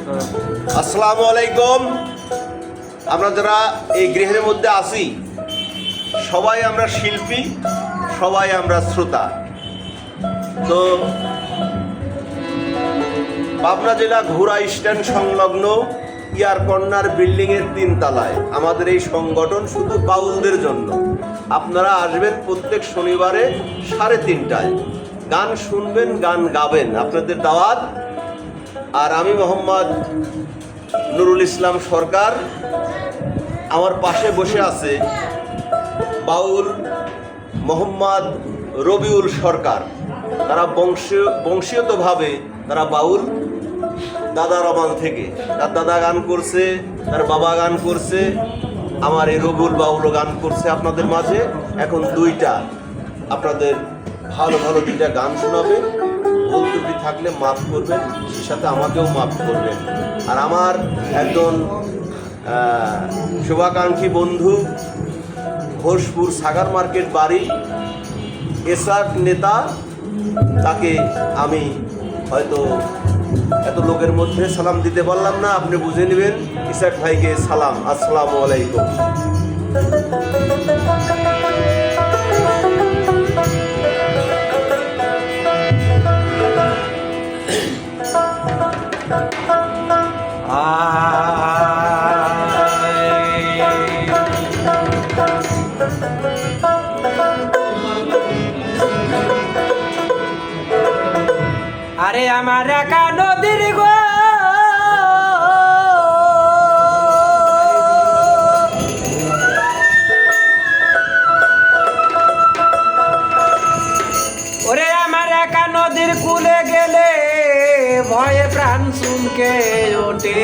আসসালামু আলাইকুম। আমরা যারা এই গৃহের মধ্যে আছি সবাই আমরা শিল্পী, সবাই আমরা শ্রোতা। তো পাবনা জেলা ঘোড়া স্ট্যান্ড সংলগ্ন ইয়ার কর্নার বিল্ডিংয়ের 3 তলায় আমাদের এই সংগঠন শুধু বাউলদের জন্য। আপনারা আসবেন প্রত্যেক শনিবারে 3:30টায়, গান শুনবেন, গান গাবেন, আপনাদের দাওয়াত। আর আমি মোহাম্মদ নুরুল ইসলাম সরকার, আমার পাশে বসে আছে বাউল মোহাম্মদ রবিউল সরকার। তারা বংশীয়তভাবে তারা বাউল, দাদা রমান থেকে। তার দাদা গান করছে, তার বাবা গান করছে, আমার এই রবিউল বাউলও গান করছে আপনাদের মাঝে। এখন 2টা আপনাদের ভালো ভালো 2টা গান শোনাবে। ভুল ত্রুটি থাকলে মাফ করবেন, সে সাথে আমাকেও মাফ করবেন। আর আমার একজন শুভাকাঙ্ক্ষী বন্ধু, ঘোষপুর সাগার মার্কেট বাড়ি, এসআক নেতা, তাকে আমি হয়তো এত লোকের মধ্যে সালাম দিতে পারলাম না, আপনি বুঝে নেবেন। ইসাক ভাইকে সালাম, আসসালামু আলাইকুম। আরে আমার একা নদীর গো, ওরে আমার একা নদীর কুলে গেলে ভয়ে প্রাণ চুমকে ওঠে।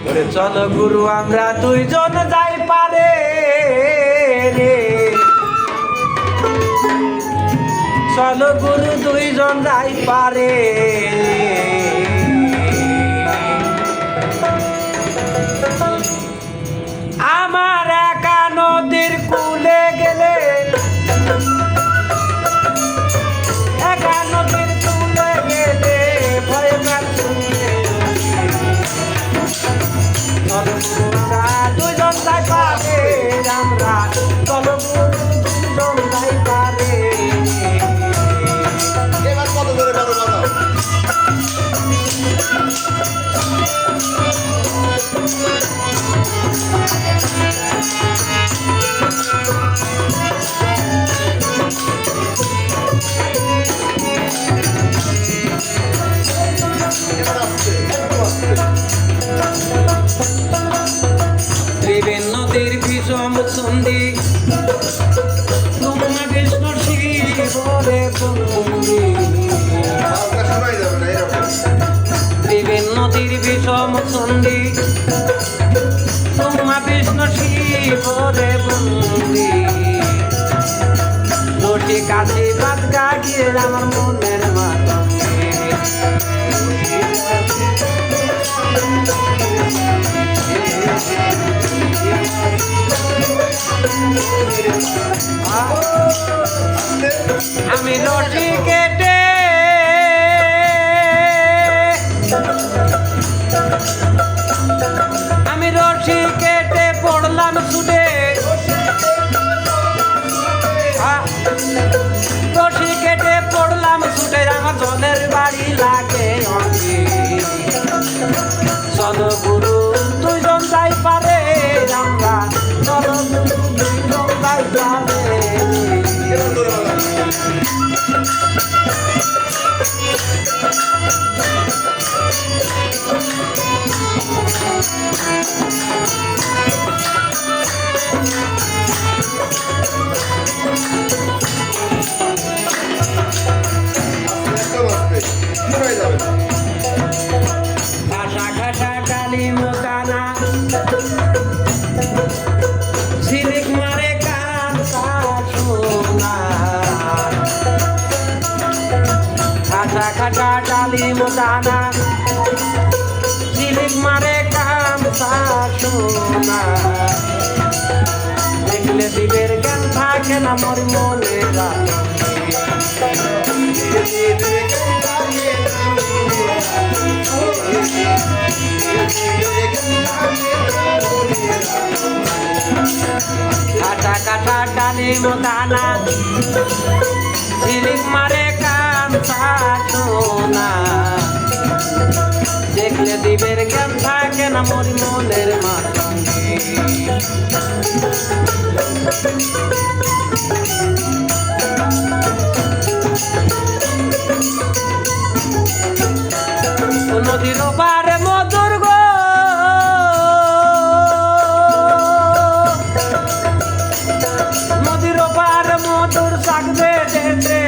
ওরে চলো গুরু আমরা 2 জন যাই পারে রে, চলো গুরু 2 জন যাই পারে। আমার একা নদীর কুলে গেলে, একা নদীর কুলে গেলে ভয়ে প্রাণ চুমকে চলো গুরু আমরা 2 জন যাই পারে, আমরা চলো গুরু 2 জন যাই পারে। এবার কত ধরে বলো বলো। ত্রিবেণ নদীর বিষম সন্ধি, তোমরা বিষ্ণু শিবরে বন্দি। ত্রিবেণ নদীর বিষম সন্ধি, তোমরা বিষ্ণু শিবরে বন্দি। রোটি কাশি ভাত গাগিয়ে আমার মনের মাতঙ্গে। আমি রটি কেটে, আমি রটি কেটে পড়লাম ছুটে, রটি কেটে পড়লাম ছুটে। আমার জলের বাড়ি লাগে অঙ্গে, চলো গুরু 2 জন যাই পারে, আমরা চলো গুরু 2 জন যাই পারে। ঘাটা ঘাটা ডালিম দানা, ঝিলিক মারে কান সোনা। ঘাটা ঘাটা ডালিম দানা, ঝিলিক মারে কান সোনা। দেখলে দিবের জ্ঞান থাকে না মোর মনে রাখে। নিম দানা ঝিলিক মারে কান না দেখলে দিবের জ্ঞান থাকে না মরি মনের মাতঙ্গে নদীর পারে মধুর গো নদীর পারে মধুর থাকবে যেতে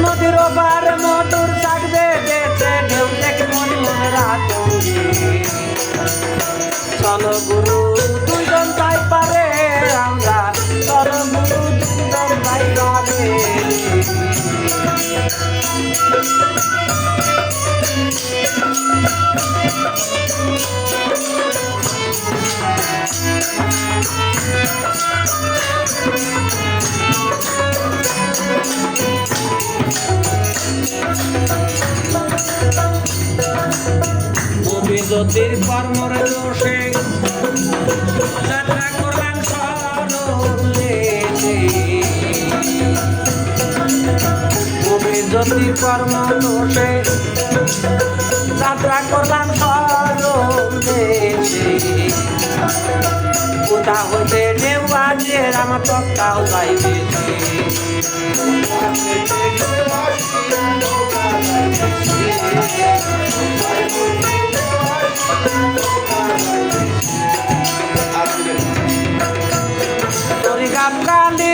নদীর পারে মধুর থাকবে যেতে ঢেউ দেখে মনে মনে রাতঙ্গে চলো গুরু দুইজন তাই পারে আমরা চলো গুরু দুইজন তাই পারে জ্যোতির কর্মর দোষে যাত্রা করলাম জ্যোতির কর্ম দোষে যাত্রা করলাম কোথা হইতে ঢেউ বাজে আমার তক্তাও যাইবে তোরি গান কান্দি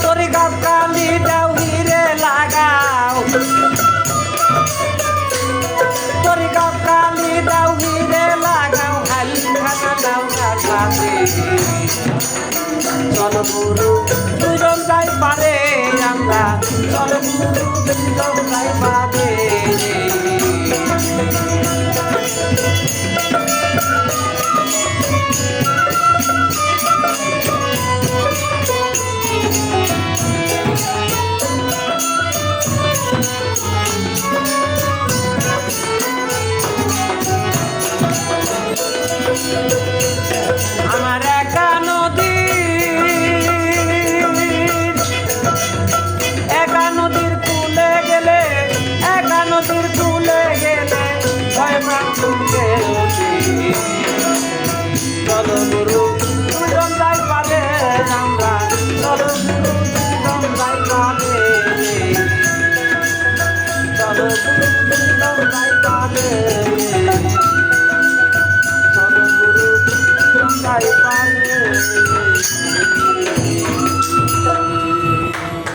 তোরি গান কান্দি দাও হিরে লাগাও তোরি গান কান্দি দাও হিরে লাগাও হালি খানা দাও কাছে চলো গুরু দুজন যাই পারে আমরা চলো গুরু দুজন যাই পারে আমার একা নদীর কুলে গেলে একা নদীর কুলে গেলে ভয় মাতুকে চলো গুরু দুজন যাই পারে আমরা চলো গুরু দুজন যাই পারে চলো গুরু দুজন যাই পারে চলো গুরু দুজন যাই পারে